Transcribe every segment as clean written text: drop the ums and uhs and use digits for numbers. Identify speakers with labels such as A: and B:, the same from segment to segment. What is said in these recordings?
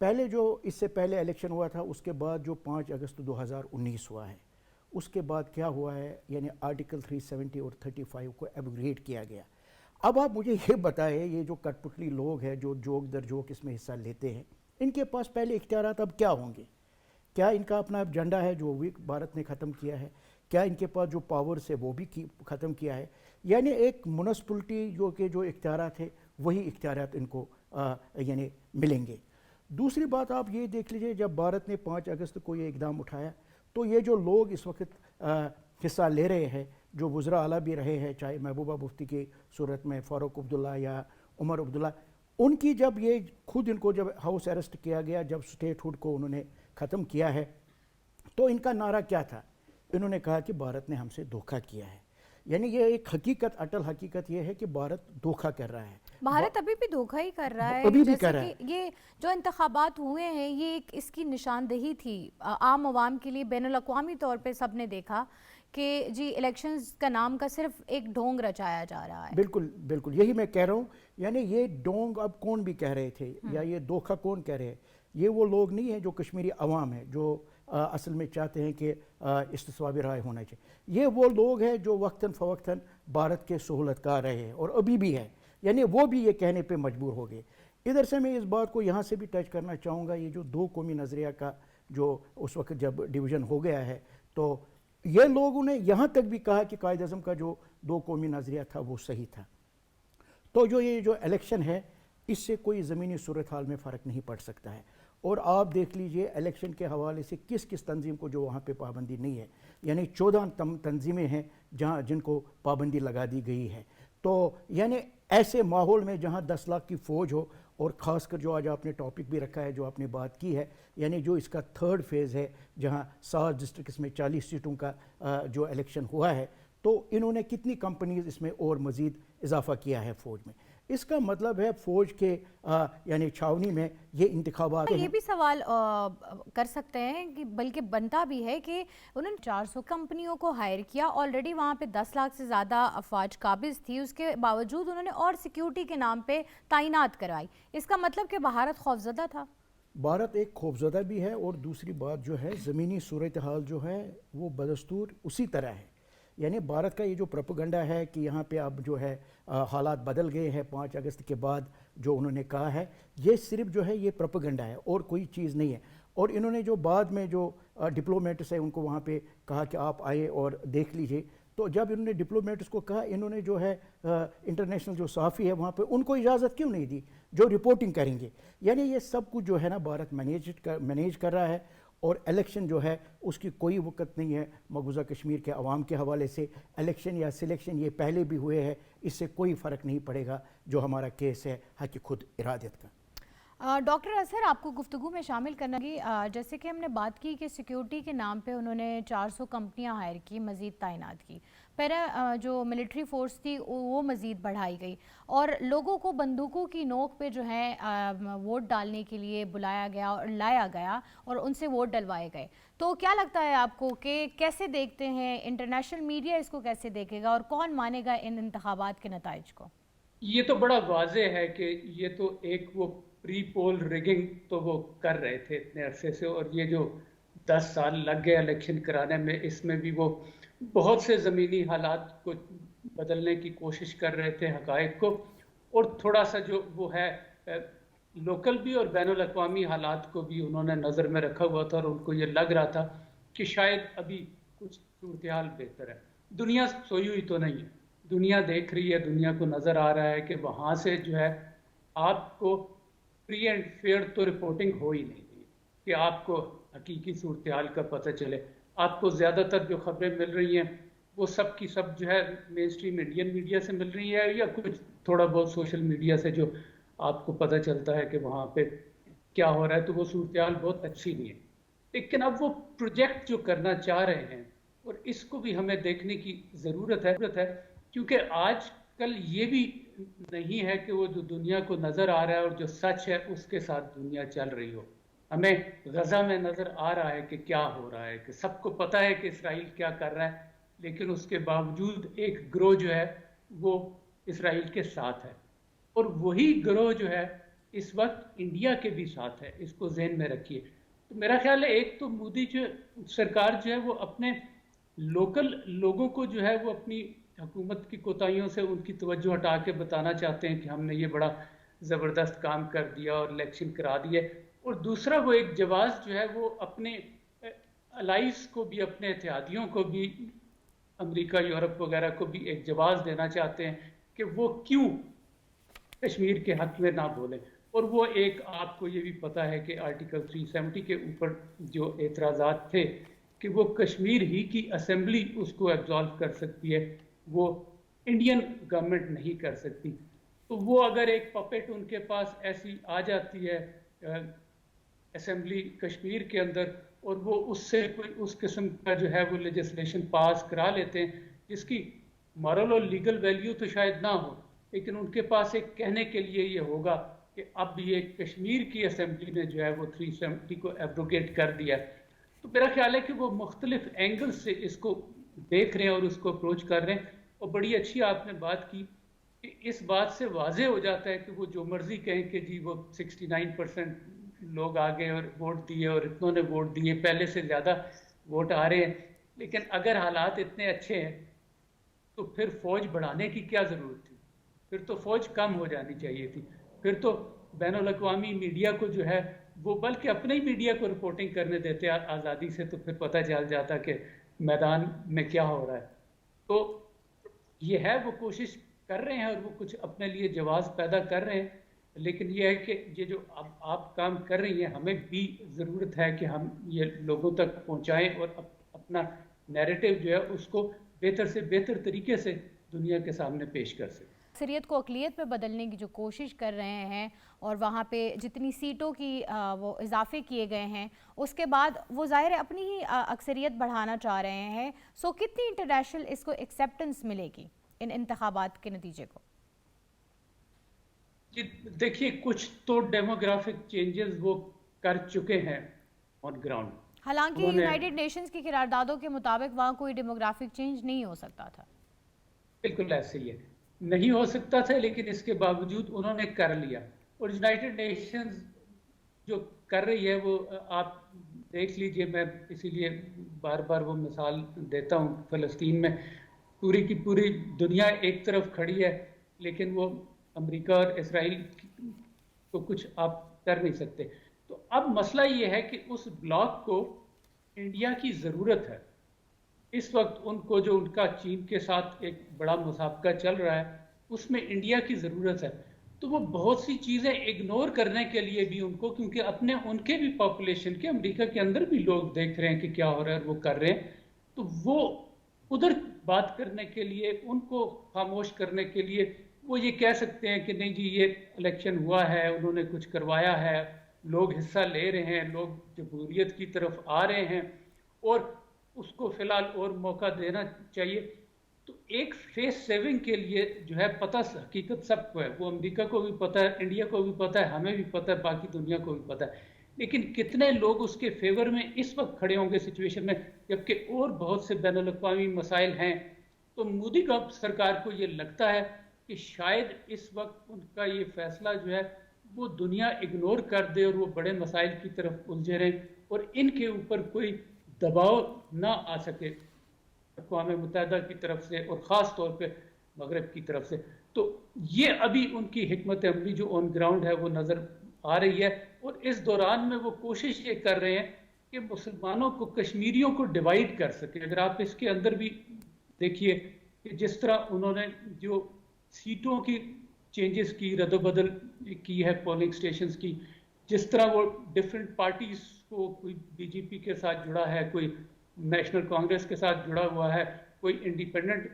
A: پہلے جو اس سے پہلے الیکشن ہوا تھا اس کے بعد جو 5 اگست 2019 ہوا ہے اس کے بعد کیا ہوا ہے، یعنی آرٹیکل 370 اور 35 کو ایبوگریٹ کیا گیا. اب آپ مجھے یہ بتائیں، یہ جو کٹ پتلی لوگ ہیں جو جوک در جوک اس میں حصہ لیتے ہیں، ان کے پاس پہلے اختیارات اب کیا ہوں گے؟ کیا ان کا اپنا ایجنڈا ہے جو بھی بھارت نے ختم کیا ہے؟ کیا ان کے پاس جو پاورز ہے وہ بھی ختم کیا ہے؟ یعنی ایک میونسپلٹی جو کہ جو اختیارات ہے وہی اختیارات ان کو یعنی ملیں گے. دوسری بات آپ یہ دیکھ لیجئے، جب بھارت نے 5 اگست کو یہ اقدام اٹھایا تو یہ جو لوگ اس وقت حصہ لے رہے ہیں، جو وزراء اعلیٰ بھی رہے ہیں، چاہے محبوبہ مفتی کی صورت میں فاروق عبداللہ یا عمر عبداللہ، ان کی جب یہ خود ان کو جب ہاؤس اریسٹ کیا گیا، جب سٹیٹ ہوڈ کو انہوں نے ختم کیا ہے، تو ان کا نعرہ کیا تھا؟ انہوں نے کہا کہ بھارت نے ہم سے دھوکہ کیا ہے. یعنی یہ ایک حقیقت، اٹل حقیقت یہ ہے کہ بھارت دھوکہ کر رہا ہے.
B: بھارت ابھی بھی دھوکہ ہی کر رہا ہے.
A: ابھی بھی
B: جیسے
A: کر رہا ہے.
B: کہ یہ جو انتخابات ہوئے ہیں یہ ایک اس کی نشاندہی تھی عام عوام کے لیے. بین الاقوامی طور پہ سب نے دیکھا کہ جی الیکشنز کا نام کا صرف ایک ڈھونگ رچایا جا رہا ہے.
A: بالکل بالکل یہی میں کہہ رہا ہوں. یعنی یہ ڈونگ اب کون بھی کہہ رہے تھے یا یہ دھوکہ کون کہہ رہے ہیں؟ یہ وہ لوگ نہیں ہیں جو کشمیری عوام ہیں جو اصل میں چاہتے ہیں کہ استصوابی رائے ہونا چاہیے. یہ وہ لوگ ہیں جو وقتاً فوقتاً بھارت کے سہولت کار رہے ہیں اور ابھی بھی ہے. یعنی وہ بھی یہ کہنے پہ مجبور ہو گئے. ادھر سے میں اس بات کو یہاں سے بھی ٹچ کرنا چاہوں گا، یہ جو دو قومی نظریہ کا جو اس وقت جب ڈویژن ہو گیا ہے، تو یہ لوگوں نے یہاں تک بھی کہا کہ قائد اعظم کا جو دو قومی نظریہ تھا وہ صحیح تھا. تو جو یہ جو الیکشن ہے اس سے کوئی زمینی صورتحال میں فرق نہیں پڑ سکتا ہے. اور آپ دیکھ لیجئے الیکشن کے حوالے سے کس کس تنظیم کو جو وہاں پہ پابندی نہیں ہے، یعنی 14 تنظیمیں ہیں جن کو پابندی لگا دی گئی ہے. تو یعنی ایسے ماحول میں جہاں 10 لاکھ کی فوج ہو، اور خاص کر جو آج آپ نے ٹاپک بھی رکھا ہے جو آپ نے بات کی ہے، یعنی جو اس کا 3rd فیز ہے جہاں 7 ڈسٹرکٹس میں 40 سیٹوں کا جو الیکشن ہوا ہے، تو انہوں نے کتنی کمپنیز اس میں اور مزید اضافہ کیا ہے فوج میں. اس کا مطلب ہے فوج کے یعنی چھاونی میں یہ انتخابات.
B: یہ بھی سوال کر سکتے ہیں کہ بلکہ بنتا بھی ہے کہ انہوں نے 400 کمپنیوں کو ہائر کیا، آلریڈی وہاں پہ 10 لاکھ سے زیادہ افواج قابض تھی، اس کے باوجود انہوں نے اور سیکیورٹی کے نام پہ تعینات کروائی. اس کا مطلب کہ بھارت خوفزدہ تھا.
A: بھارت ایک خوفزدہ بھی ہے، اور دوسری بات جو ہے زمینی صورتحال جو ہے وہ بدستور اسی طرح ہے. یعنی بھارت کا یہ جو پروپیگنڈا ہے کہ یہاں پہ اب جو ہے حالات بدل گئے ہیں 5 اگست کے بعد جو انہوں نے کہا ہے، یہ صرف جو ہے یہ پروپیگنڈا ہے اور کوئی چیز نہیں ہے. اور انہوں نے جو بعد میں جو ڈپلومیٹس ہیں ان کو وہاں پہ کہا کہ آپ آئے اور دیکھ لیجئے، تو جب انہوں نے ڈپلومیٹس کو کہا، انہوں نے جو ہے انٹرنیشنل جو صحافی ہے وہاں پہ ان کو اجازت کیوں نہیں دی جو رپورٹنگ کریں گے؟ یعنی یہ سب کچھ جو ہے نا بھارت مینیج کر رہا ہے. اور الیکشن جو ہے اس کی کوئی وقت نہیں ہے مقبوضہ کشمیر کے عوام کے حوالے سے. الیکشن یا سلیکشن یہ پہلے بھی ہوئے ہیں، اس سے کوئی فرق نہیں پڑے گا جو ہمارا کیس ہے حق خود ارادت کا.
B: ڈاکٹر اظہر، آپ کو گفتگو میں شامل کرنا گی. جیسے کہ ہم نے بات کی کہ سیکیورٹی کے نام پہ انہوں نے 400 کمپنیاں ہائر کی، مزید تعینات کی. پھر جو ملٹری فورس تھی وہ مزید بڑھائی گئی، اور لوگوں کو بندوقوں کی نوک پہ جو ہے ووٹ ڈالنے کے لیے بلایا گیا اور لایا گیا اور ان سے ووٹ ڈلوائے گئے. تو کیا لگتا ہے آپ کو کہ کیسے دیکھتے ہیں انٹرنیشنل میڈیا اس کو، کیسے دیکھے گا اور کون مانے گا ان انتخابات کے نتائج کو؟
C: یہ تو بڑا واضح ہے کہ یہ تو ایک وہ پری پول ریگنگ تو وہ کر رہے تھے اتنے عرصے سے، اور یہ جو 10 سال لگ گئے الیکشن کرانے میں، اس میں بھی وہ بہت سے زمینی حالات کو بدلنے کی کوشش کر رہے تھے، حقائق کو، اور تھوڑا سا جو وہ ہے لوکل بھی اور بین الاقوامی حالات کو بھی انہوں نے نظر میں رکھا ہوا تھا، اور ان کو یہ لگ رہا تھا کہ شاید ابھی کچھ صورتحال بہتر ہے. دنیا سوئی ہوئی تو نہیں ہے، دنیا دیکھ رہی ہے، دنیا کو نظر آ رہا ہے کہ وہاں سے جو ہے آپ کو فری اینڈ فیئر تو رپورٹنگ ہو ہی نہیں رہی کہ آپ کو حقیقی صورتحال کا پتہ چلے. آپ کو زیادہ تر جو خبریں مل رہی ہیں وہ سب کی سب جو ہے مین اسٹریم انڈین میڈیا سے مل رہی ہے، یا کچھ تھوڑا بہت سوشل میڈیا سے جو آپ کو پتہ چلتا ہے کہ وہاں پہ کیا ہو رہا ہے. تو وہ صورتحال بہت اچھی نہیں ہے. لیکن اب وہ پروجیکٹ جو کرنا چاہ رہے ہیں، اور اس کو بھی ہمیں دیکھنے کی ضرورت ہے، کیونکہ آج کل یہ بھی نہیں ہے کہ وہ جو دنیا کو نظر آ رہا ہے اور جو سچ ہے اس کے ساتھ دنیا چل رہی ہو. ہمیں غزہ میں نظر آ رہا ہے کہ کیا ہو رہا ہے، کہ سب کو پتہ ہے کہ اسرائیل کیا کر رہا ہے، لیکن اس کے باوجود ایک گروہ جو ہے وہ اسرائیل کے ساتھ ہے، اور وہی گروہ جو ہے اس وقت انڈیا کے بھی ساتھ ہے، اس کو ذہن میں رکھیے. تو میرا خیال ہے ایک تو مودی جو سرکار جو ہے وہ اپنے لوکل لوگوں کو جو ہے وہ اپنی حکومت کی کوتاہیوں سے ان کی توجہ ہٹا کے بتانا چاہتے ہیں کہ ہم نے یہ بڑا زبردست کام کر دیا اور الیکشن کرا دیے. اور دوسرا وہ ایک جواز جو ہے وہ اپنے الائز کو بھی، اپنے اتحادیوں کو بھی، امریکہ یورپ وغیرہ کو بھی ایک جواز دینا چاہتے ہیں کہ وہ کیوں کشمیر کے حق میں نہ بولیں. اور وہ ایک آپ کو یہ بھی پتہ ہے کہ آرٹیکل 370 کے اوپر جو اعتراضات تھے کہ وہ کشمیر ہی کی اسمبلی اس کو ایبزالو کر سکتی ہے، وہ انڈین گورنمنٹ نہیں کر سکتی. تو وہ اگر ایک پپیٹ ان کے پاس ایسی آ جاتی ہے اسمبلی کشمیر کے اندر، اور وہ اس سے کوئی اس قسم کا جو ہے وہ لیجسلیشن پاس کرا لیتے ہیں جس کی مورل اور لیگل ویلیو تو شاید نہ ہو، لیکن ان کے پاس ایک کہنے کے لیے یہ ہوگا کہ اب یہ کشمیر کی اسمبلی نے جو ہے وہ 370 کو ایبروگیٹ کر دیا. تو میرا خیال ہے کہ وہ مختلف اینگل سے اس کو دیکھ رہے ہیں اور اس کو اپروچ کر رہے ہیں. اور بڑی اچھی آپ نے بات کی کہ اس بات سے واضح ہو جاتا ہے کہ وہ جو مرضی کہیں کہ جی وہ 69% لوگ آگے اور ووٹ دیے اور اتنوں نے ووٹ دیے، پہلے سے زیادہ ووٹ آ رہے ہیں، لیکن اگر حالات اتنے اچھے ہیں تو پھر فوج بڑھانے کی کیا ضرورت تھی؟ پھر تو فوج کم ہو جانی چاہیے تھی. پھر تو بین الاقوامی میڈیا کو جو ہے وہ بلکہ اپنے ہی میڈیا کو رپورٹنگ کرنے دیتے آزادی سے، تو پھر پتہ چل جاتا کہ میدان میں کیا ہو رہا ہے. تو یہ ہے وہ کوشش کر رہے ہیں اور وہ کچھ اپنے لیے جواز پیدا کر رہے ہیں، لیکن یہ ہے کہ یہ جو اب آپ کام کر رہی ہیں ہمیں بھی ضرورت ہے کہ ہم یہ لوگوں تک پہنچائیں اور اپنا نیریٹو جو ہے اس کو بہتر سے بہتر طریقے سے دنیا کے سامنے پیش کر سکیں.
B: اکثریت کو اقلیت میں بدلنے کی جو کوشش کر رہے ہیں اور وہاں پہ جتنی سیٹوں کی وہ اضافے کیے گئے ہیں اس کے بعد وہ ظاہر ہے اپنی ہی اکثریت بڑھانا چاہ رہے ہیں. سو کتنی انٹرنیشنل اس کو ایکسیپٹنس ملے گی ان انتخابات کے نتیجے کو؟
C: جی دیکھیے کچھ تو ڈیموگرافک چینجز وہ کر چکے ہیں آن گراؤنڈ.
B: حالانکہ یونائٹڈ نیشنز کی قراردادوں کے مطابق وہاں کوئی ڈیموگرافک چینج نہیں ہو سکتا تھا.
C: بالکل ایسے ہی ہے، نہیں ہو سکتا تھا، لیکن اس کے باوجود انہوں نے کر لیا. اور یونائٹڈ نیشنز جو کر رہی ہے وہ آپ دیکھ لیجئے، میں اسی لیے بار بار وہ مثال دیتا ہوں، فلسطین میں پوری کی پوری دنیا ایک طرف کھڑی ہے لیکن وہ امریکہ اور اسرائیل کو کچھ آپ کر نہیں سکتے. تو اب مسئلہ یہ ہے کہ اس بلاک کو انڈیا کی ضرورت ہے. اس وقت ان کو جو ان کا چین کے ساتھ ایک بڑا مسابقہ چل رہا ہے اس میں انڈیا کی ضرورت ہے. تو وہ بہت سی چیزیں اگنور کرنے کے لیے بھی ان کو، کیونکہ اپنے ان کے بھی پاپولیشن کے، امریکہ کے اندر بھی لوگ دیکھ رہے ہیں کہ کیا ہو رہا ہے اور وہ کر رہے ہیں، تو وہ ادھر بات کرنے کے لیے، ان کو خاموش کرنے کے لیے وہ یہ کہہ سکتے ہیں کہ نہیں جی یہ الیکشن ہوا ہے، انہوں نے کچھ کروایا ہے، لوگ حصہ لے رہے ہیں، لوگ جمہوریت کی طرف آ رہے ہیں اور اس کو فی الحال اور موقع دینا چاہیے. تو ایک فیس سیونگ کے لیے جو ہے پتہ حقیقت سب کو ہے، وہ امریکہ کو بھی پتہ ہے، انڈیا کو بھی پتہ ہے، ہمیں بھی پتہ ہے، باقی دنیا کو بھی پتہ ہے. لیکن کتنے لوگ اس کے فیور میں اس وقت کھڑے ہوں گے سچویشن میں، جبکہ اور بہت سے بین الاقوامی مسائل ہیں. تو مودی کا سرکار کو یہ لگتا ہے کہ شاید اس وقت ان کا یہ فیصلہ جو ہے وہ دنیا اگنور کر دے اور وہ بڑے مسائل کی طرف الجھے رہیں اور ان کے اوپر کوئی دباؤ نہ آ سکے اقوام متحدہ کی طرف سے اور خاص طور پہ مغرب کی طرف سے. تو یہ ابھی ان کی حکمت عملی جو آن گراؤنڈ ہے وہ نظر آ رہی ہے. اور اس دوران میں وہ کوشش یہ کر رہے ہیں کہ مسلمانوں کو، کشمیریوں کو ڈیوائیڈ کر سکیں. اگر آپ اس کے اندر بھی دیکھیے کہ جس طرح انہوں نے جو سیٹوں کی چینجز کی، رد و بدل کی ہے پولنگ سٹیشنز کی، جس طرح وہ ڈیفرنٹ پارٹیز کو، کوئی بی جے پی کے ساتھ جڑا ہے، کوئی نیشنل کانگریس کے ساتھ جڑا ہوا ہے، کوئی انڈیپینڈنٹ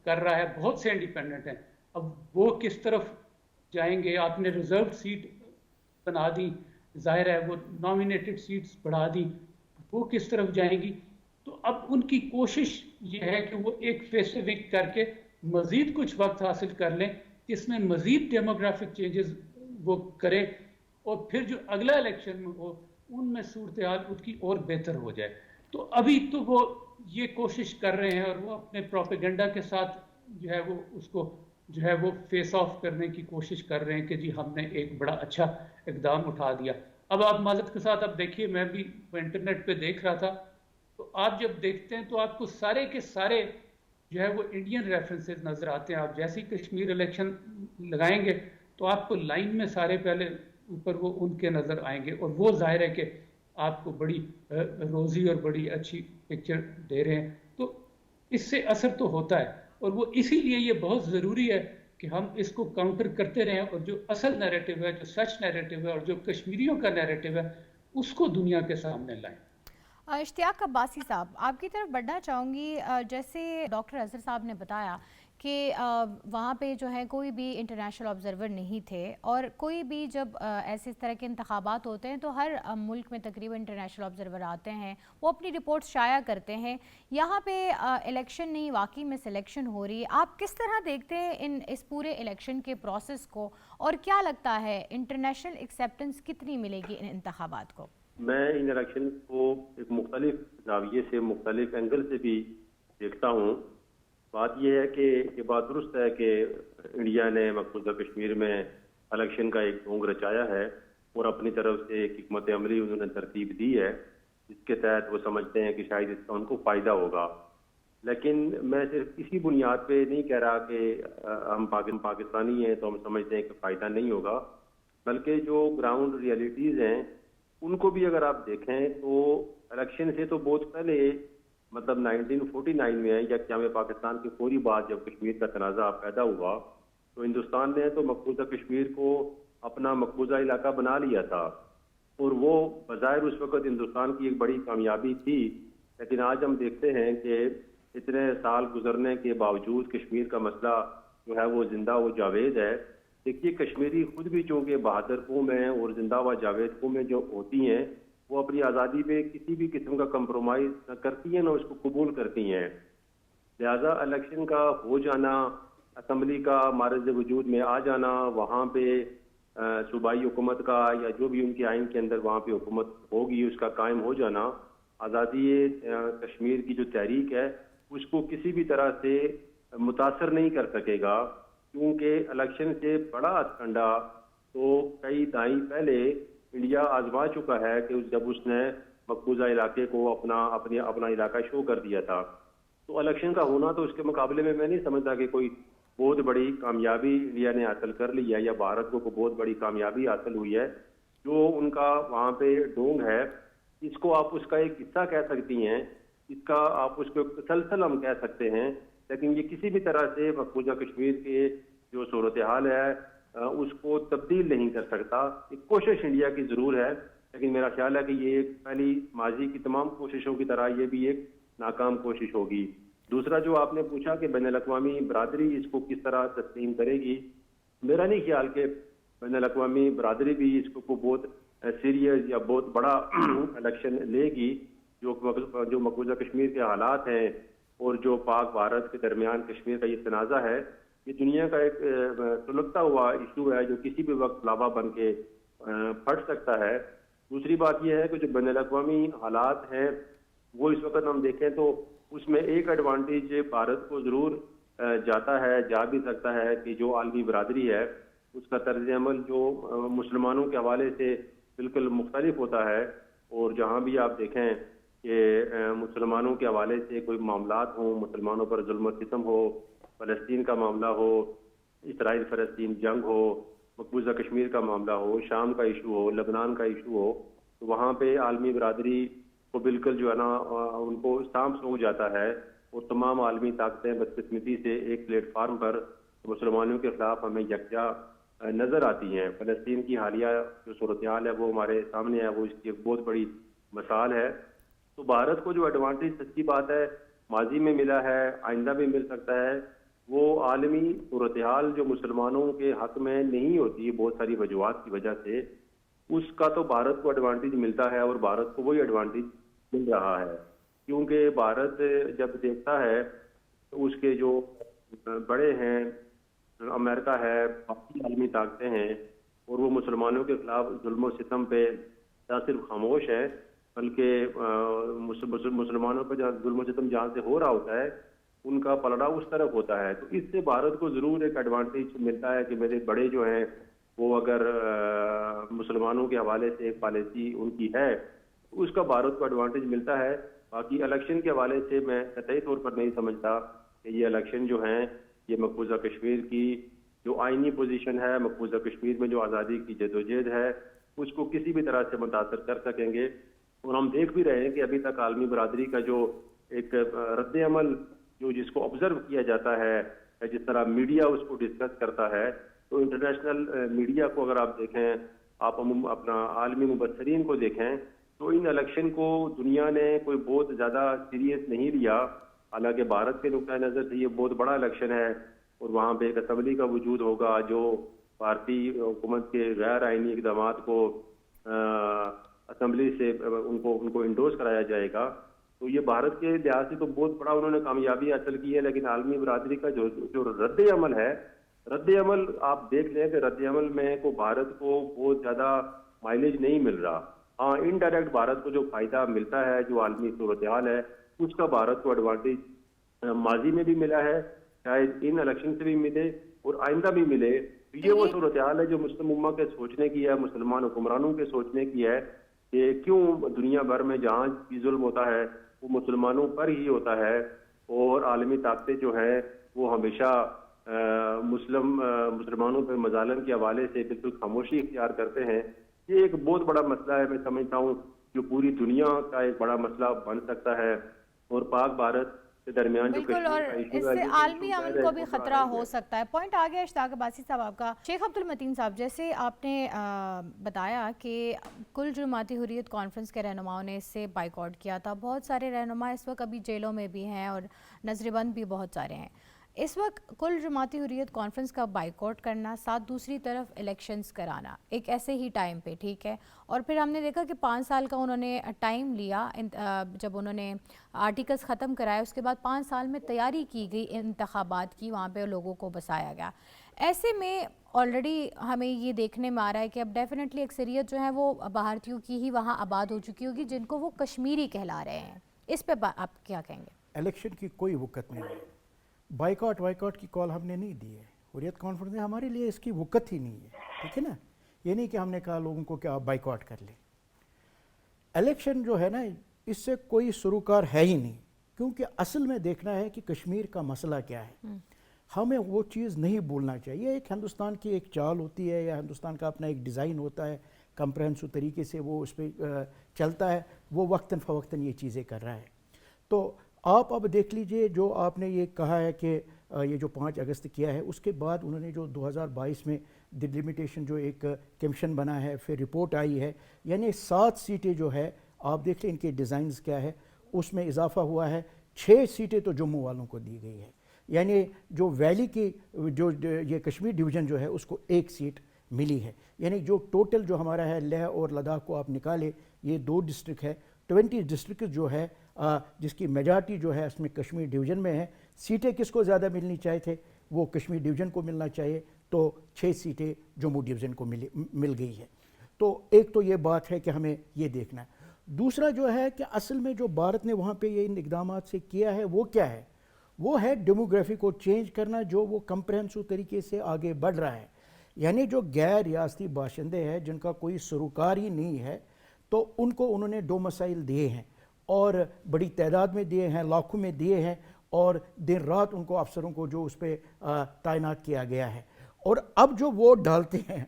C: کر رہا ہے، بہت سے انڈیپینڈنٹ ہیں. اب وہ کس طرف جائیں گے؟ آپ نے ریزرو سیٹ بنا دی، ظاہر ہے وہ نامینیٹڈ سیٹس بڑھا دی، وہ کس طرف جائیں گی؟ تو اب ان کی کوشش یہ ہے کہ وہ ایک فیسوک کر کے مزید کچھ وقت حاصل کر لیں جس میں مزید ڈیموگرافک چینجز وہ کرے اور پھر جو اگلا الیکشن میں ہو ان میں صورتحال ان کی اور بہتر ہو جائے. تو ابھی تو وہ یہ کوشش کر رہے ہیں اور وہ اپنے پروپیگنڈا کے ساتھ جو ہے وہ اس کو جو ہے وہ فیس آف کرنے کی کوشش کر رہے ہیں کہ جی ہم نے ایک بڑا اچھا اقدام اٹھا دیا. اب آپ معذرت کے ساتھ اب دیکھیے، میں بھی انٹرنیٹ پہ دیکھ رہا تھا، تو آپ جب دیکھتے ہیں تو آپ کو سارے کے سارے جو ہے وہ انڈین ریفرنسز نظر آتے ہیں. آپ جیسے ہی کشمیر الیکشن لگائیں گے تو آپ کو لائن میں سارے پہلے اوپر وہ ان کے نظر آئیں گے، اور وہ ظاہر ہے کہ آپ کو بڑی روزی اور بڑی اچھی پکچر دے رہے ہیں. تو اس سے اثر تو ہوتا ہے، اور وہ اسی لیے یہ بہت ضروری ہے کہ ہم اس کو کاؤنٹر کرتے رہیں، اور جو اصل نیریٹو ہے، جو سچ نیریٹو ہے، اور جو کشمیریوں کا نیریٹو ہے، اس کو دنیا کے سامنے لائیں.
B: اشتیاق عباسی صاحب، آپ کی طرف بڑھنا چاہوں گی. جیسے ڈاکٹر اظہر صاحب نے بتایا کہ وہاں پہ جو ہے کوئی بھی انٹرنیشنل آبزرور نہیں تھے، اور کوئی بھی جب ایسے اس طرح کے انتخابات ہوتے ہیں تو ہر ملک میں تقریباً انٹرنیشنل آبزرور آتے ہیں، وہ اپنی رپورٹس شائع کرتے ہیں. یہاں پہ الیکشن نہیں، واقعی میں سلیکشن ہو رہی ہے. آپ کس طرح دیکھتے ہیں اس پورے الیکشن کے پروسیس کو، اور کیا لگتا ہے انٹرنیشنل ایکسیپٹنس کتنی ملے گی ان انتخابات کو؟
D: میں ان الیکشن کو ایک مختلف زاویے سے، مختلف اینگل سے بھی دیکھتا ہوں. بات یہ ہے کہ یہ بات درست ہے کہ انڈیا نے مقبوضہ کشمیر میں الیکشن کا ایک ڈھونگ رچایا ہے، اور اپنی طرف سے ایک حکمت عملی انہوں نے ترتیب دی ہے جس کے تحت وہ سمجھتے ہیں کہ شاید اس کا ان کو فائدہ ہوگا. لیکن میں صرف اسی بنیاد پہ نہیں کہہ رہا کہ ہم پاکستانی ہیں تو ہم سمجھتے ہیں کہ فائدہ نہیں ہوگا، بلکہ جو گراؤنڈ ریئلٹیز ہیں ان کو بھی اگر آپ دیکھیں تو الیکشن سے تو بہت پہلے، مطلب 1949 میں یا قیام پاکستان کے فوری بعد جب کشمیر کا تنازع پیدا ہوا تو ہندوستان نے تو مقبوضہ کشمیر کو اپنا مقبوضہ علاقہ بنا لیا تھا، اور وہ بظاہر اس وقت ہندوستان کی ایک بڑی کامیابی تھی. لیکن آج ہم دیکھتے ہیں کہ اتنے سال گزرنے کے باوجود کشمیر کا مسئلہ جو ہے وہ زندہ و جاوید ہے. دیکھیے کشمیری خود بھی چونکہ بہادر قوم ہیں اور زندہ و جاوید قومیں جو ہوتی ہیں وہ اپنی آزادی پہ کسی بھی قسم کا کمپرومائز نہ کرتی ہیں نہ اس کو قبول کرتی ہیں. لہذا الیکشن کا ہو جانا، اسمبلی کا معرض وجود میں آ جانا، وہاں پہ صوبائی حکومت کا یا جو بھی ان کے آئین کے اندر وہاں پہ حکومت ہوگی اس کا قائم ہو جانا، آزادی کشمیر کی جو تحریک ہے اس کو کسی بھی طرح سے متاثر نہیں کر سکے گا، کیونکہ الیکشن سے بڑا ہتھکنڈا تو کئی دہائی پہلے انڈیا آزما چکا ہے کہ جب اس نے مقبوضہ علاقے کو اپنا علاقہ شو کر دیا تھا. تو الیکشن کا ہونا تو اس کے مقابلے میں نہیں سمجھتا کہ کوئی بہت بڑی کامیابی انڈیا نے حاصل کر لی ہے یا بھارت کو بہت بڑی کامیابی حاصل ہوئی ہے. جو ان کا وہاں پہ ڈھونگ ہے اس کو آپ اس کا ایک حصہ کہہ سکتی ہیں، اس کا آپ اس کو تسلسل ہم کہہ سکتے ہیں، لیکن یہ کسی بھی طرح سے مقبوضہ کشمیر کے جو صورتحال ہے اس کو تبدیل نہیں کر سکتا. ایک کوشش انڈیا کی ضرور ہے، لیکن میرا خیال ہے کہ یہ ایک پہلی ماضی کی تمام کوششوں کی طرح یہ بھی ایک ناکام کوشش ہوگی. دوسرا جو آپ نے پوچھا کہ بین الاقوامی برادری اس کو کس طرح تسلیم کرے گی، میرا نہیں خیال کہ بین الاقوامی برادری بھی اس کو بہت سیریس یا بہت بڑا الیکشن لے گی. جو مقبوضہ کشمیر کے حالات ہیں اور جو پاک بھارت کے درمیان کشمیر کا یہ تنازع ہے، یہ دنیا کا ایک سلگتا ہوا ایشو ہے جو کسی بھی وقت لاوا بن کے پھٹ سکتا ہے. دوسری بات یہ ہے کہ جو بین الاقوامی حالات ہیں وہ اس وقت ہم دیکھیں تو اس میں ایک ایڈوانٹیج بھارت کو ضرور جاتا ہے، جا بھی سکتا ہے کہ جو عالمی برادری ہے اس کا طرز عمل جو مسلمانوں کے حوالے سے بالکل مختلف ہوتا ہے، اور جہاں بھی آپ دیکھیں کہ مسلمانوں کے حوالے سے کوئی معاملات ہوں، مسلمانوں پر ظلم و ستم ہو، فلسطین کا معاملہ ہو، اسرائیل فلسطین جنگ ہو، مقبوضہ کشمیر کا معاملہ ہو، شام کا ایشو ہو، لبنان کا ایشو ہو، تو وہاں پہ عالمی برادری کو بالکل جو ہے نا ان کو سانپ سونپ جاتا ہے، اور تمام عالمی طاقتیں بدقسمتی سے ایک پلیٹ فارم پر مسلمانوں کے خلاف ہمیں یکجا نظر آتی ہیں. فلسطین کی حالیہ جو صورتحال ہے وہ ہمارے سامنے ہے، وہ اس کی ایک بہت بڑی مثال ہے. تو بھارت کو جو ایڈوانٹیج سچی بات ہے ماضی میں ملا ہے، آئندہ بھی مل سکتا ہے، وہ عالمی صورتحال جو مسلمانوں کے حق میں نہیں ہوتی بہت ساری وجوہات کی وجہ سے، اس کا تو بھارت کو ایڈوانٹیج ملتا ہے، اور بھارت کو وہی ایڈوانٹیج مل رہا ہے. کیونکہ بھارت جب دیکھتا ہے تو اس کے جو بڑے ہیں، امریکہ ہے، باقی عالمی طاقتیں ہیں، اور وہ مسلمانوں کے خلاف ظلم و ستم پہ نہ صرف خاموش ہے بلکہ مسلمانوں پہ ظلم و ستم جہاں سے ہو رہا ہوتا ہے ان کا پلڑا اس طرف ہوتا ہے. تو اس سے بھارت کو ضرور ایک ایڈوانٹیج ملتا ہے کہ میرے بڑے جو ہیں وہ اگر مسلمانوں کے حوالے سے ایک پالیسی ان کی ہے اس کا بھارت کو ایڈوانٹیج ملتا ہے. باقی الیکشن کے حوالے سے میں قطعی طور پر نہیں سمجھتا کہ یہ الیکشن جو ہیں یہ مقبوضہ کشمیر کی جو آئینی پوزیشن ہے, مقبوضہ کشمیر میں جو آزادی کی جدوجہد ہے, اس کو کسی بھی طرح سے متاثر کر سکیں گے. اور ہم دیکھ بھی رہے ہیں کہ ابھی تک عالمی برادری کا جو ایک رد عمل جو جس کو آبزرو کیا جاتا ہے, جس طرح میڈیا اس کو ڈسکس کرتا ہے, تو انٹرنیشنل میڈیا کو اگر آپ دیکھیں, آپ اپنا عالمی مبصرین کو دیکھیں, تو ان الیکشن کو دنیا نے کوئی بہت زیادہ سیریس نہیں لیا. حالانکہ بھارت کے نقطۂ نظر سے یہ بہت بڑا الیکشن ہے اور وہاں پہ ایک اسمبلی کا وجود ہوگا جو بھارتی حکومت کے غیر آئینی اقدامات کو اسمبلی سے ان کو انڈورس کرایا جائے گا. تو یہ بھارت کے لحاظ سے تو بہت بڑا انہوں نے کامیابی حاصل کی ہے. لیکن عالمی برادری کا جو رد عمل ہے, رد عمل آپ دیکھ لیں کہ رد عمل میں کو بھارت کو بہت زیادہ مائلیج نہیں مل رہا. ہاں, انڈائریکٹ بھارت کو جو فائدہ ملتا ہے جو عالمی صورتحال ہے اس کا بھارت کو ایڈوانٹیج ماضی میں بھی ملا ہے, شاید ان الیکشن سے بھی ملے اور آئندہ بھی ملے. یہ وہ صورتحال ہے جو مسلم امہ کے سوچنے کی ہے, مسلمان حکمرانوں کے سوچنے کی ہے کہ کیوں دنیا بھر میں جہاں بھی ظلم ہوتا ہے وہ مسلمانوں پر ہی ہوتا ہے اور عالمی طاقتیں جو ہیں وہ ہمیشہ مسلمانوں پہ مظالم کے حوالے سے بالکل خاموشی اختیار کرتے ہیں. یہ ایک بہت بڑا مسئلہ ہے, میں سمجھتا ہوں جو پوری دنیا کا ایک بڑا مسئلہ بن سکتا ہے. اور پاک بھارت کے درمیان جو
B: بالکل, اور اس سے عالمی امن کو بھی خطرہ ہو سکتا ہے. پوائنٹ آ گیا اشتاق عباسی صاحب آپ کا. شیخ عبد المتین صاحب, جیسے آپ نے بتایا کہ کل جماعتی حریت کانفرنس کے رہنماؤں نے اس سے بائیکاٹ کیا تھا. بہت سارے رہنما اس وقت ابھی جیلوں میں بھی ہیں اور نظر بند بھی بہت سارے ہیں. اس وقت کل جماعتی حریت کانفرنس کا بائیکاٹ کرنا, ساتھ دوسری طرف الیکشنز کرانا ایک ایسے ہی ٹائم پہ, ٹھیک ہے, اور پھر ہم نے دیکھا کہ 5 سال کا انہوں نے ٹائم لیا. جب انہوں نے آرٹیکلز ختم کرائے اس کے بعد 5 سال میں تیاری کی گئی انتخابات کی, وہاں پہ لوگوں کو بسایا گیا. ایسے میں آلریڈی ہمیں یہ دیکھنے میں آ رہا ہے کہ اب ڈیفینیٹلی اکثریت جو ہے وہ بھارتیوں کی ہی وہاں آباد ہو چکی ہوگی جن کو وہ کشمیری کہلا رہے ہیں. اس پہ آپ کیا کہیں گے؟
A: الیکشن کی کوئی وقت نہیں ہے. بائیکاٹ کی کال ہم نے نہیں دی ہے. حریت کانفرنس میں ہمارے لیے اس کی وقت ہی نہیں ہے, ٹھیک ہے نا. یہ نہیں کہ ہم نے کہا لوگوں کو کہ آپ بائیکاٹ کر لیں. الیکشن جو ہے نا اس سے کوئی سروکار ہے ہی نہیں, کیونکہ اصل میں دیکھنا ہے کہ کشمیر کا مسئلہ کیا ہے. ہمیں وہ چیز نہیں بھولنا چاہیے. ایک ہندوستان کی ایک چال ہوتی ہے یا ہندوستان کا اپنا ایک ڈیزائن ہوتا ہے, کمپریہنسو طریقے سے وہ اس پہ چلتا ہے, وہ وقتاً فوقتاً یہ چیزیں کر رہا ہے. تو آپ اب دیکھ لیجئے جو آپ نے یہ کہا ہے کہ یہ جو 5 اگست کیا ہے, اس کے بعد انہوں نے جو 2022 میں ڈیلیمیٹیشن جو ایک کمیشن بنا ہے, پھر رپورٹ آئی ہے, یعنی 7 سیٹیں جو ہے آپ دیکھ لیں ان کے ڈیزائنز کیا ہے, اس میں اضافہ ہوا ہے. 6 سیٹیں تو جموں والوں کو دی گئی ہے, یعنی جو ویلی کی جو یہ کشمیر ڈویژن جو ہے اس کو 1 سیٹ ملی ہے. یعنی جو ٹوٹل جو ہمارا ہے لیہ اور لداخ کو آپ نکالے, یہ 2 ڈسٹرکٹ ہے, 20 ڈسٹرکٹ جو ہے جس کی میجارٹی جو ہے اس میں کشمیر ڈویژن میں ہے. سیٹیں کس کو زیادہ ملنی چاہیے تھے, وہ کشمیر ڈویژن کو ملنا چاہیے, تو 6 سیٹیں جموں ڈویژن کو مل گئی ہے. تو ایک تو یہ بات ہے کہ ہمیں یہ دیکھنا ہے. دوسرا جو ہے کہ اصل میں جو بھارت نے وہاں پہ یہ ان اقدامات سے کیا ہے وہ کیا ہے, وہ ہے ڈیموگرافی کو چینج کرنا, جو وہ کمپریہنسو طریقے سے آگے بڑھ رہا ہے. یعنی جو غیر ریاستی باشندے ہیں جن کا کوئی سروکار ہی نہیں ہے, تو ان کو انہوں نے 2 مسائل دیے ہیں اور بڑی تعداد میں دیے ہیں, لاکھوں میں دیے ہیں, اور دن رات ان کو افسروں کو جو اس پہ تعینات کیا گیا ہے. اور اب جو ووٹ ڈالتے ہیں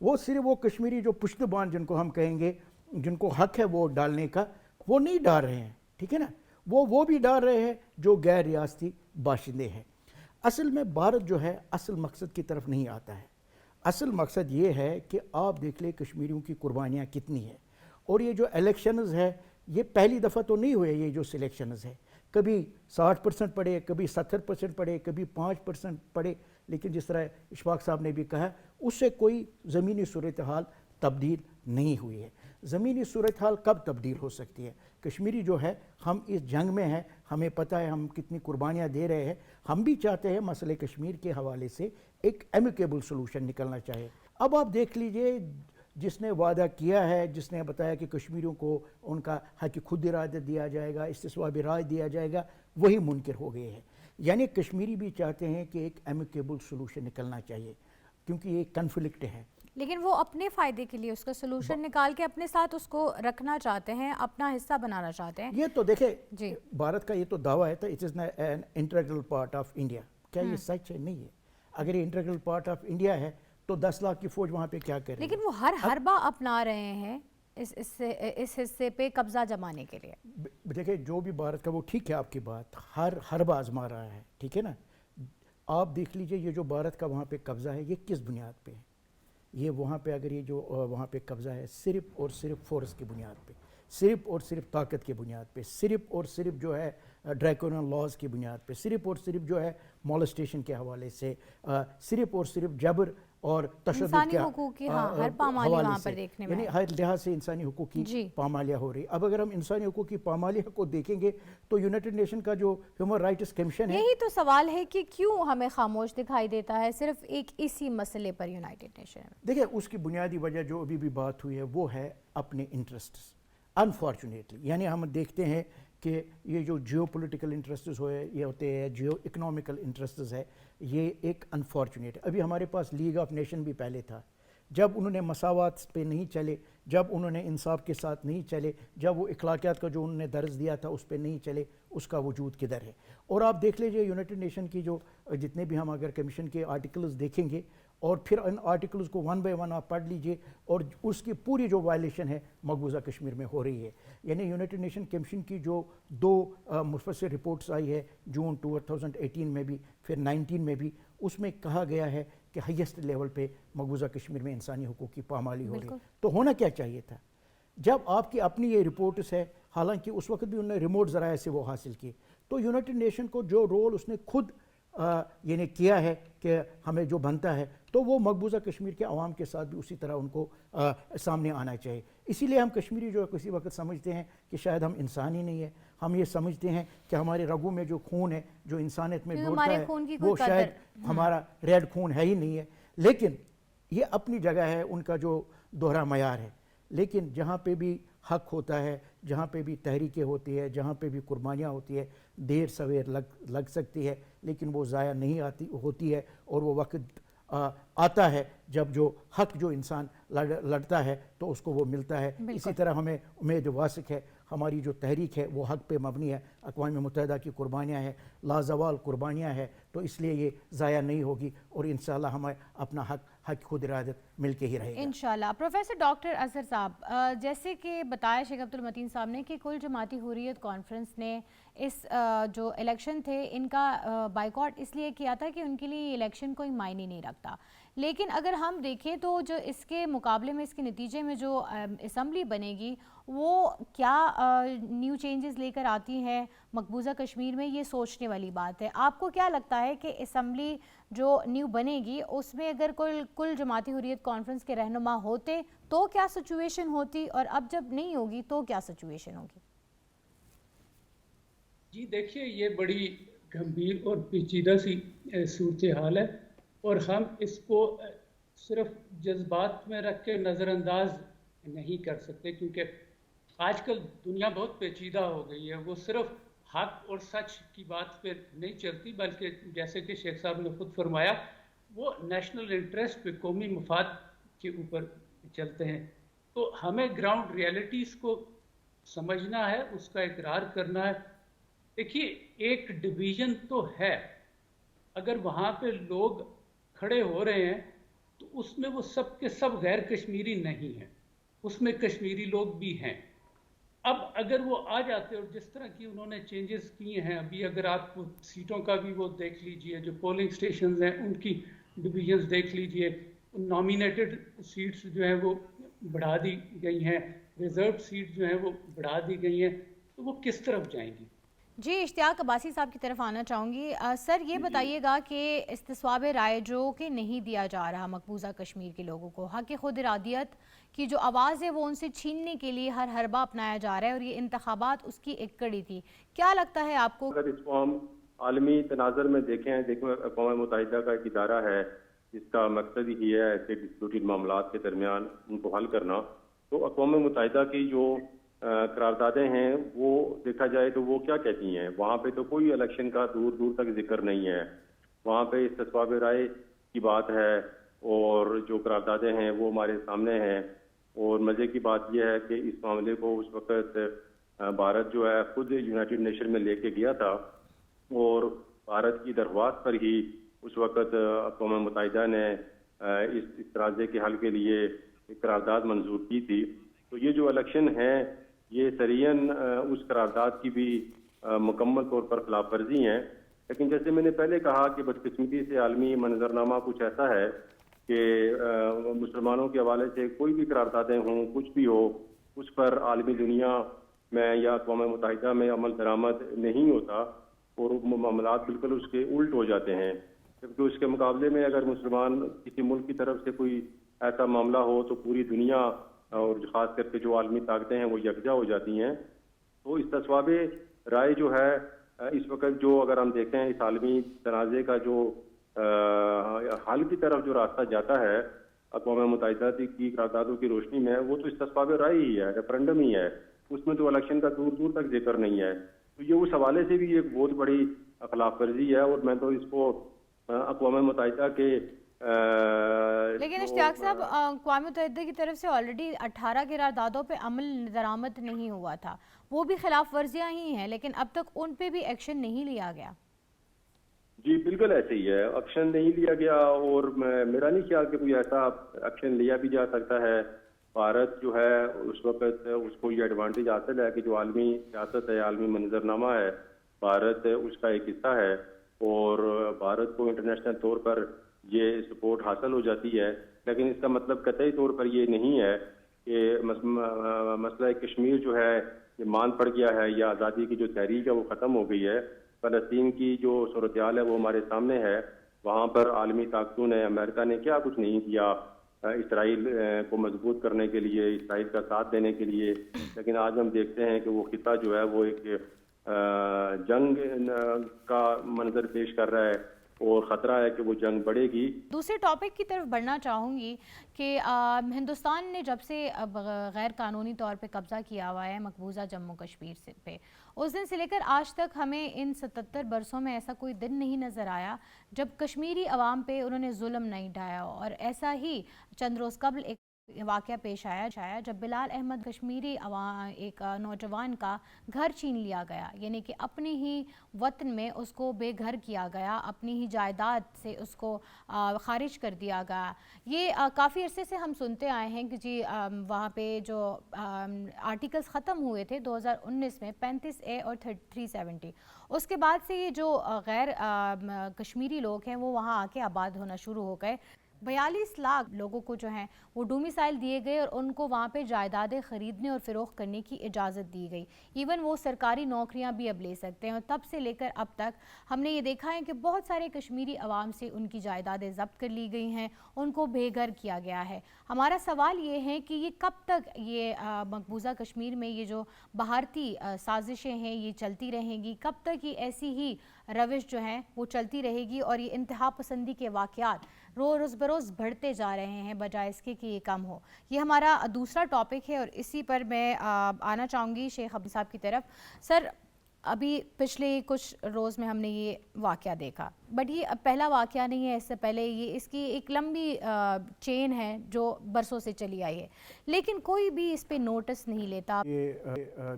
A: وہ صرف وہ کشمیری جو پشتبان جن کو ہم کہیں گے, جن کو حق ہے ووٹ ڈالنے کا, وہ نہیں ڈال رہے ہیں, ٹھیک ہے نا. وہ بھی ڈال رہے ہیں جو غیر ریاستی باشندے ہیں. اصل میں بھارت جو ہے اصل مقصد کی طرف نہیں آتا ہے. اصل مقصد یہ ہے کہ آپ دیکھ لیں کشمیریوں کی قربانیاں کتنی ہیں. اور یہ جو الیکشنز ہے یہ پہلی دفعہ تو نہیں ہوئے, یہ جو سلیکشنز ہے کبھی 60% پڑے, کبھی 70% پڑے, کبھی 5% پڑے, لیکن جس طرح اشفاق صاحب نے بھی کہا اس سے کوئی زمینی صورتحال تبدیل نہیں ہوئی ہے. زمینی صورتحال کب تبدیل ہو سکتی ہے؟ کشمیری جو ہے ہم اس جنگ میں ہیں, ہمیں پتہ ہے ہم کتنی قربانیاں دے رہے ہیں. ہم بھی چاہتے ہیں مسئلے کشمیر کے حوالے سے ایک ایمیکیبل سلوشن نکلنا چاہے. اب آپ دیکھ لیجئے جس نے وعدہ کیا ہے, جس نے بتایا کہ کشمیریوں کو ان کا حق خود ارادہ دیا جائے گا, استصواب رائے دیا جائے گا, وہی منکر ہو گئے ہیں. یعنی کشمیری بھی چاہتے ہیں کہ ایک ایمیکیبل سولوشن نکلنا چاہیے، کیونکہ یہ کنفلکٹ ہے.
B: لیکن وہ اپنے فائدے کے لیے اس کا سلوشن نکال کے اپنے ساتھ اس کو رکھنا چاہتے ہیں، اپنا حصہ بنانا چاہتے ہیں.
A: یہ تو دیکھیں
B: جی
A: بھارت کا یہ تو دعویٰ ہے، it is an integral part of India. کیا یہ سچ ہے؟ نہیں ہے. اگر یہ انٹیگرل پارٹ آف انڈیا ہے تو 10 لاکھ کی فوج وہاں پہ کیا کرے؟
B: لیکن وہ ہر حربہ اپنا رہے ہیں اس حصے پہ قبضہ جمانے کے لیے.
A: دیکھیں جو بھی بھارت کا، وہ ٹھیک ہے آپ کی بات، ہر حربہ آزما رہا ہے، ٹھیک ہے نا. آپ دیکھ لیجئے یہ جو بھارت کا وہاں پہ قبضہ ہے یہ کس بنیاد پہ ہے؟ یہ وہاں پہ اگر یہ جو وہاں پہ قبضہ ہے صرف اور صرف فورس کی بنیاد پہ، صرف اور صرف طاقت کی بنیاد پہ، صرف اور صرف جو ہے ڈریکونن لاز کی بنیاد پہ، صرف اور صرف جو ہے مولسٹیشن کے حوالے سے، صرف اور صرف جبر اور تشدد
B: انسانی
A: کے
B: حقوق کی ہر پامالی وہاں پر دیکھنے میں،
A: یعنی ہر لحاظ سے انسانی حقوق کی پامالیاں ہو رہی. اب اگر ہم انسانی حقوق کی پامالیاں کو دیکھیں گے تو یونائٹڈ نیشن کا جو ہیومن رائٹس کمیشن ہے،
B: یہی تو سوال ہے کہ کیوں ہمیں خاموش دکھائی دیتا ہے صرف ایک اسی مسئلے پر یونائٹڈ نیشن میں.
A: دیکھیں اس کی بنیادی وجہ جو ابھی بھی بات ہوئی ہے وہ ہے اپنے انٹرسٹس. انفارچونیٹلی یعنی ہم دیکھتے ہیں کہ یہ جو جیو پولیٹیکل انٹرسٹس ہوئے یہ ہوتے ہیں، جیو اکنومیکل انٹرسٹس ہے، یہ ایک انفارچونیٹ. ابھی ہمارے پاس لیگ آف نیشن بھی پہلے تھا. جب انہوں نے مساوات پہ نہیں چلے، جب انہوں نے انصاف کے ساتھ نہیں چلے، جب وہ اخلاقیات کا جو انہوں نے درس دیا تھا اس پہ نہیں چلے، اس کا وجود کدھر ہے؟ اور آپ دیکھ لیجئے یونائٹڈ نیشن کی جو جتنے بھی ہم اگر کمیشن کے آرٹیکلز دیکھیں گے اور پھر ان آرٹیکلز کو ون بائی ون آپ پڑھ لیجئے اور اس کی پوری جو وائلیشن ہے مقبوضہ کشمیر میں ہو رہی ہے. یعنی یونائٹڈ نیشن کمیشن کی جو 2 مفصل رپورٹس آئی ہے جون 2018 میں بھی پھر 19 میں بھی، اس میں کہا گیا ہے کہ ہائیسٹ لیول پہ مقبوضہ کشمیر میں انسانی حقوق کی پامالی ہو رہی ہے. تو ہونا کیا چاہیے تھا؟ جب آپ کی اپنی یہ رپورٹس ہے، حالانکہ اس وقت بھی انہوں نے ریموٹ ذرائع سے وہ حاصل کی، تو یونائٹڈ نیشن کو جو رول اس نے خود یعنی کیا ہے کہ ہمیں جو بنتا ہے تو وہ مقبوضہ کشمیر کے عوام کے ساتھ بھی اسی طرح ان کو سامنے آنا چاہیے. اسی لیے ہم کشمیری جو کسی وقت سمجھتے ہیں کہ شاید ہم انسان ہی نہیں ہے، ہم یہ سمجھتے ہیں کہ ہمارے رگوں میں جو خون ہے جو انسانیت میں دوڑتا ہے وہ شاید ہمارا ریڈ خون ہے ہی نہیں ہے. لیکن یہ اپنی جگہ ہے ان کا جو دوہرا معیار ہے. لیکن جہاں پہ بھی حق ہوتا ہے، جہاں پہ بھی تحریکیں ہوتی ہے، جہاں پہ بھی قربانیاں ہوتی ہے، دیر سویر لگ سکتی ہے لیکن وہ ضائع نہیں ہوتی ہے. اور وہ وقت آتا ہے جب جو حق جو انسان لڑتا ہے تو اس کو وہ ملتا ہے. اسی طرح ہمیں امید واسق ہے، ہماری جو تحریک ہے وہ حق پہ مبنی ہے، اقوام متحدہ کی قربانیاں ہیں، لازوال قربانیاں ہیں، تو اس لیے یہ ضائع نہیں ہوگی اور انشاءاللہ ہمیں اپنا حق خود ارادت مل کے ہی رہے گا
B: انشاءاللہ. پروفیسر ڈاکٹر اظہر صاحب، جیسے کہ بتایا شیخ عبد المتین صاحب نے کہ کل جماعتی حریت کانفرنس نے اس جو الیکشن تھے ان کا بائیکاٹ اس لیے کیا تھا کہ ان کے لیے الیکشن کوئی معنی نہیں رکھتا. لیکن اگر ہم دیکھیں تو جو اس کے مقابلے میں اس کے نتیجے میں جو اسمبلی بنے گی وہ کیا نیو چینجز لے کر آتی ہے مقبوضہ کشمیر میں، یہ سوچنے والی بات ہے. آپ کو کیا لگتا ہے کہ اسمبلی جو نیو بنے گی اس میں اگر کل جماعتی حریت کانفرنس کے رہنما ہوتے تو کیا سچویشن ہوتی، اور اب جب نہیں ہوگی تو کیا سچویشن ہوگی؟
C: جی دیکھیے یہ بڑی گمبھیر اور پیچیدہ سی صورتحال ہے اور ہم اس کو صرف جذبات میں رکھ کے نظر انداز نہیں کر سکتے، کیونکہ آج کل دنیا بہت پیچیدہ ہو گئی ہے. وہ صرف حق اور سچ کی بات پہ نہیں چلتی بلکہ جیسے کہ شیخ صاحب نے خود فرمایا وہ نیشنل انٹرسٹ پہ، قومی مفاد کے اوپر چلتے ہیں. تو ہمیں گراؤنڈ ریئلٹیز کو سمجھنا ہے، اس کا اقرار کرنا ہے. دیکھیے ایک ڈویژن تو ہے، اگر وہاں پہ لوگ کھڑے ہو رہے ہیں تو اس میں وہ سب کے سب غیر کشمیری نہیں ہیں، اس میں کشمیری لوگ بھی ہیں. اب اگر وہ آ جاتے اور جس طرح کی انہوں نے چینجز کیے ہیں، ابھی اگر آپ سیٹوں کا بھی وہ دیکھ لیجئے، جو پولنگ سٹیشنز ہیں ان کی ڈویژنز دیکھ لیجئے، نامینیٹڈ سیٹس جو ہیں وہ بڑھا دی گئی ہیں، ریزرو سیٹ جو ہیں وہ بڑھا دی گئی ہیں، تو وہ کس طرف جائیں گی؟
B: جی اشتیاق عباسی صاحب کی طرف آنا چاہوں گی. سر یہ بتائیے گا کہ استصواب رائے جو کہ نہیں دیا جا رہا مقبوضہ کشمیر کے لوگوں کو، حق خود ارادیت کی جو آواز ہے وہ ان سے چھیننے کے لیے ہر حربہ اپنایا جا رہا ہے اور یہ انتخابات اس کی ایک کڑی تھی. کیا لگتا ہے آپ کو؟
D: اگر اس کو ہم عالمی تناظر میں دیکھیں اقوام متحدہ کا ایک ادارہ ہے جس کا مقصد ہی ہے ایسے ڈسپیوٹڈ معاملات کے درمیان ان کو حل کرنا. تو اقوام متحدہ کی جو قراردادیں ہیں وہ دیکھا جائے تو وہ کیا کہتی ہیں. وہاں پہ تو کوئی الیکشن کا دور دور تک ذکر نہیں ہے. وہاں پہ استصواب رائے کی بات ہے اور جو قراردادیں ہیں وہ ہمارے سامنے ہیں. اور مزے کی بات یہ ہے کہ اس معاملے کو اس وقت بھارت جو ہے خود یونائٹڈ نیشن میں لے کے گیا تھا اور بھارت کی درخواست پر ہی اس وقت اقوام متحدہ نے اس تنازع کے حل کے لیے ایک قرارداد منظور کی تھی. تو یہ جو الیکشن ہے یہ سرین اس قرارداد کی بھی مکمل طور پر خلاف ورزی ہیں. لیکن جیسے میں نے پہلے کہا کہ بدقسمتی سے عالمی منظرنامہ کچھ ایسا ہے کہ مسلمانوں کے حوالے سے کوئی بھی قراردادیں ہوں کچھ بھی ہو اس پر عالمی دنیا میں یا اقوام متحدہ میں عمل درآمد نہیں ہوتا اور معاملات بالکل اس کے الٹ ہو جاتے ہیں. جبکہ اس کے مقابلے میں اگر مسلمان کسی ملک کی طرف سے کوئی ایسا معاملہ ہو تو پوری دنیا اور خاص کر کے جو عالمی طاقتیں ہیں وہ یکجا ہو جاتی ہیں. تو استصواب رائے جو ہے اس وقت جو اگر ہم دیکھیں اس عالمی تنازع کا جو حل کی طرف جو راستہ جاتا ہے اقوام متحدہ کی قراردادوں کی روشنی میں وہ تو استصواب رائے ہی ہے, ریفرنڈم ہی ہے. اس میں تو الیکشن کا دور دور تک ذکر نہیں ہے. تو یہ اس حوالے سے بھی ایک بہت بڑی خلاف ورزی ہے اور میں تو اس کو اقوام متحدہ کے
B: لیکن اشتیاق صاحب اقوام متحدہ کی طرف سے آلریڈی 18 قراردادوں پہ عمل درآمد نہیں ہوا تھا, وہ بھی خلاف ورزیاں ہی ہیں لیکن اب تک ان پہ بھی ایکشن نہیں لیا گیا.
D: جی بالکل ایسے ہی ہے, ایکشن نہیں لیا گیا اور میرا نہیں خیال کہ کوئی ایسا ایکشن لیا بھی جا سکتا ہے. بھارت جو ہے اس وقت اس کو یہ ایڈوانٹیج حاصل ہے کہ جو عالمی سیاست ہے عالمی منظرنامہ ہے بھارت اس کا ایک حصہ ہے اور بھارت کو انٹرنیشنل طور پر یہ سپورٹ حاصل ہو جاتی ہے. لیکن اس کا مطلب قطعی طور پر یہ نہیں ہے کہ مسئلہ کشمیر جو ہے یہ مان پڑ گیا ہے یا آزادی کی جو تحریک ہے وہ ختم ہو گئی ہے. فلسطین کی جو صورتحال ہے وہ ہمارے سامنے ہے. وہاں پر عالمی طاقتوں نے امریکہ نے کیا کچھ نہیں کیا اسرائیل کو مضبوط کرنے کے لیے, اسرائیل کا ساتھ دینے کے لیے. لیکن آج ہم دیکھتے ہیں کہ وہ خطہ جو ہے وہ ایک جنگ کا منظر پیش کر رہا ہے اور خطرہ ہے کہ وہ جنگ بڑھے گی.
B: دوسرے ٹاپک کی طرف بڑھنا چاہوں گی کہ ہندوستان نے جب سے غیر قانونی طور پہ قبضہ کیا ہوا ہے مقبوضہ جموں کشمیر سے پہ, اس دن سے لے کر آج تک ہمیں ان 77 برسوں میں ایسا کوئی دن نہیں نظر آیا جب کشمیری عوام پہ انہوں نے ظلم نہیں ڈھایا. اور ایسا ہی چند روز قبل ایک واقعہ پیش آیا جب بلال احمد کشمیری ایک نوجوان کا گھر چھین لیا گیا, یعنی کہ اپنے ہی وطن میں اس کو بے گھر کیا گیا, اپنی ہی جائیداد سے اس کو خارج کر دیا گیا. یہ کافی عرصے سے ہم سنتے آئے ہیں کہ جی وہاں پہ جو آرٹیکلز ختم ہوئے تھے 2019 میں 35A اور 370, اس کے بعد سے یہ جو غیر کشمیری لوگ ہیں وہ وہاں آ کے آباد ہونا شروع ہو گئے. 42 لاکھ لوگوں کو جو ہیں وہ ڈومیسائل دیے گئے اور ان کو وہاں پہ جائیدادیں خریدنے اور فروخت کرنے کی اجازت دی گئی. ایون وہ سرکاری نوکریاں بھی اب لے سکتے ہیں. اور تب سے لے کر اب تک ہم نے یہ دیکھا ہے کہ بہت سارے کشمیری عوام سے ان کی جائیدادیں ضبط کر لی گئی ہیں, ان کو بے گھر کیا گیا ہے. ہمارا سوال یہ ہے کہ یہ کب تک یہ مقبوضہ کشمیر میں یہ جو بھارتی سازشیں ہیں یہ چلتی رہیں گی, کب تک یہ ایسی ہی روش جو ہے وہ چلتی رہے گی اور یہ انتہا پسندی کے واقعات روز بروز بڑھتے جا رہے ہیں بجائے اس کے کہ یہ کم ہو. یہ ہمارا دوسرا ٹاپک ہے اور اسی پر میں آنا چاہوں گی شیخ عبد صاحب کی طرف. سر, ابھی پچھلے کچھ روز میں ہم نے یہ واقعہ دیکھا, بٹ یہ پہلا واقعہ نہیں ہے, اس سے پہلے یہ اس کی ایک لمبی چین ہے جو برسوں سے چلی آئی ہے, لیکن کوئی بھی اس پہ نوٹس نہیں لیتا.
A: یہ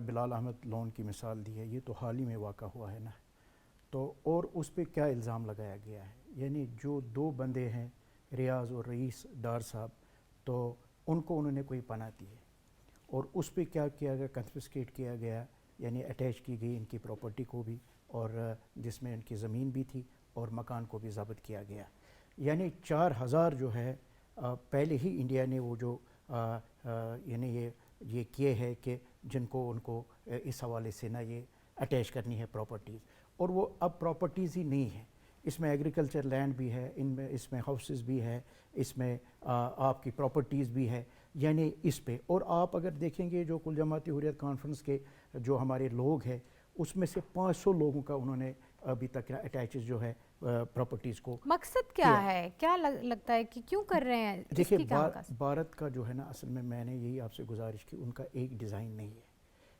A: بلال احمد لون کی مثال دی ہے, یہ تو حال ہی میں واقع ہوا ہے نا. تو اور اس پہ کیا الزام لگایا گیا ہے, یعنی جو دو بندے ہیں ریاض اور رئیس ڈار صاحب, تو ان کو انہوں نے کوئی پناہ دی ہے اور اس پہ کیا کیا گیا, کنفسکیٹ کیا گیا, یعنی اٹیچ کی گئی ان کی پراپرٹی کو بھی اور جس میں ان کی زمین بھی تھی اور مکان کو بھی ضبط کیا گیا. یعنی 4000 جو ہے پہلے ہی انڈیا نے وہ جو یعنی یہ کیے ہے کہ جن کو ان کو اس حوالے سے نہ یہ اٹیچ کرنی ہے پراپرٹیز, اور وہ اب پراپرٹیز ہی نہیں ہیں. اس میں ایگریکلچر لینڈ بھی ہے, اس میں ہاؤسز بھی ہے, اس میں آپ کی پراپرٹیز بھی ہے. یعنی اس پہ اور آپ اگر دیکھیں گے جو کل جماعتی حریت کانفرنس کے جو ہمارے لوگ ہیں اس میں سے 500 لوگوں کا انہوں نے ابھی تک اٹیچز جو ہے پراپرٹیز کو.
B: مقصد کیا ہے, کیا لگتا ہے کہ کیوں کر رہے ہیں؟
A: دیکھیے بھارت کا جو ہے نا, اصل میں نے یہی آپ سے گزارش کی, ان کا ایک ڈیزائن نہیں ہے.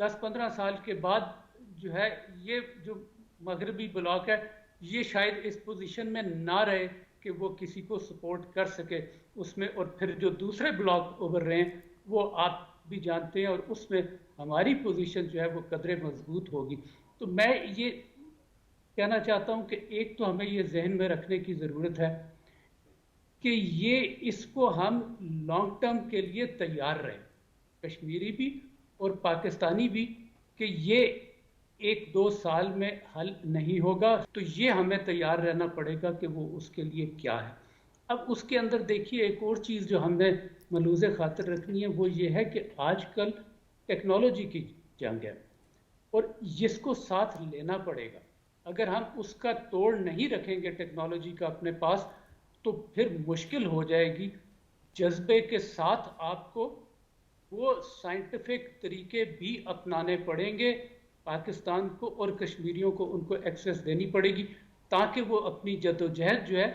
C: 10-15 سال کے بعد جو ہے یہ جو مغربی بلاک ہے یہ شاید اس پوزیشن میں نہ رہے کہ وہ کسی کو سپورٹ کر سکے اس میں، اور پھر جو دوسرے بلاک ابھر رہے ہیں وہ آپ بھی جانتے ہیں، اور اس میں ہماری پوزیشن جو ہے وہ قدرے مضبوط ہوگی. تو میں یہ کہنا چاہتا ہوں کہ ایک تو ہمیں یہ ذہن میں رکھنے کی ضرورت ہے کہ یہ اس کو ہم لانگ ٹرم کے لیے تیار رہیں، کشمیری بھی اور پاکستانی بھی، کہ یہ 1-2 سال میں حل نہیں ہوگا. تو یہ ہمیں تیار رہنا پڑے گا کہ وہ اس کے لیے کیا ہے. اب اس کے اندر دیکھیے ایک اور چیز جو ہم نے ملحوظ خاطر رکھنی ہے وہ یہ ہے کہ آج کل ٹیکنالوجی کی جنگ ہے اور جس کو ساتھ لینا پڑے گا. اگر ہم اس کا توڑ نہیں رکھیں گے ٹیکنالوجی کا اپنے پاس تو پھر مشکل ہو جائے گی. جذبے کے ساتھ آپ کو وہ سائنٹیفک طریقے بھی اپنانے پڑیں گے پاکستان کو، اور کشمیریوں کو ان کو ایکسیس دینی پڑے گی تاکہ وہ اپنی جدوجہد جو ہے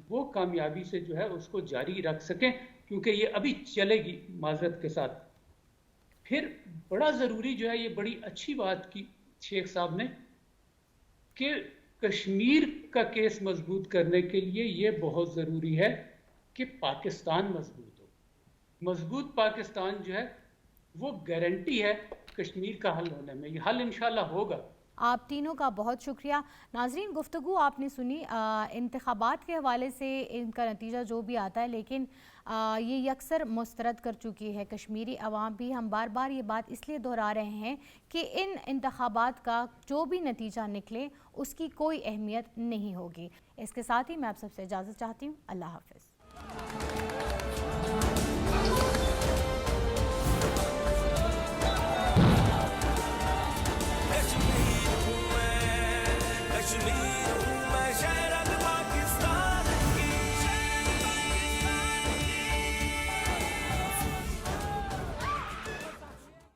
C: وہ کامیابی سے جو ہے اس کو جاری رکھ سکیں، کیونکہ یہ ابھی چلے گی معذرت کے ساتھ. پھر بڑا ضروری جو ہے، یہ بڑی اچھی بات کی شیخ صاحب نے کہ کشمیر کا کیس مضبوط کرنے کے لیے یہ بہت ضروری ہے کہ پاکستان مضبوط ہو. مضبوط پاکستان جو ہے وہ گارنٹی ہے کشمیر کا حل ہونے میں. یہ حل انشاءاللہ ہوگا.
B: آپ تینوں کا بہت شکریہ. ناظرین، گفتگو آپ نے سنی. انتخابات کے حوالے سے ان کا نتیجہ جو بھی آتا ہے، لیکن یہ یکسر مسترد کر چکی ہے کشمیری عوام بھی. ہم بار بار یہ بات اس لیے دہرا رہے ہیں کہ ان انتخابات کا جو بھی نتیجہ نکلے اس کی کوئی اہمیت نہیں ہوگی. اس کے ساتھ ہی میں آپ سب سے اجازت چاہتی ہوں. اللہ حافظ.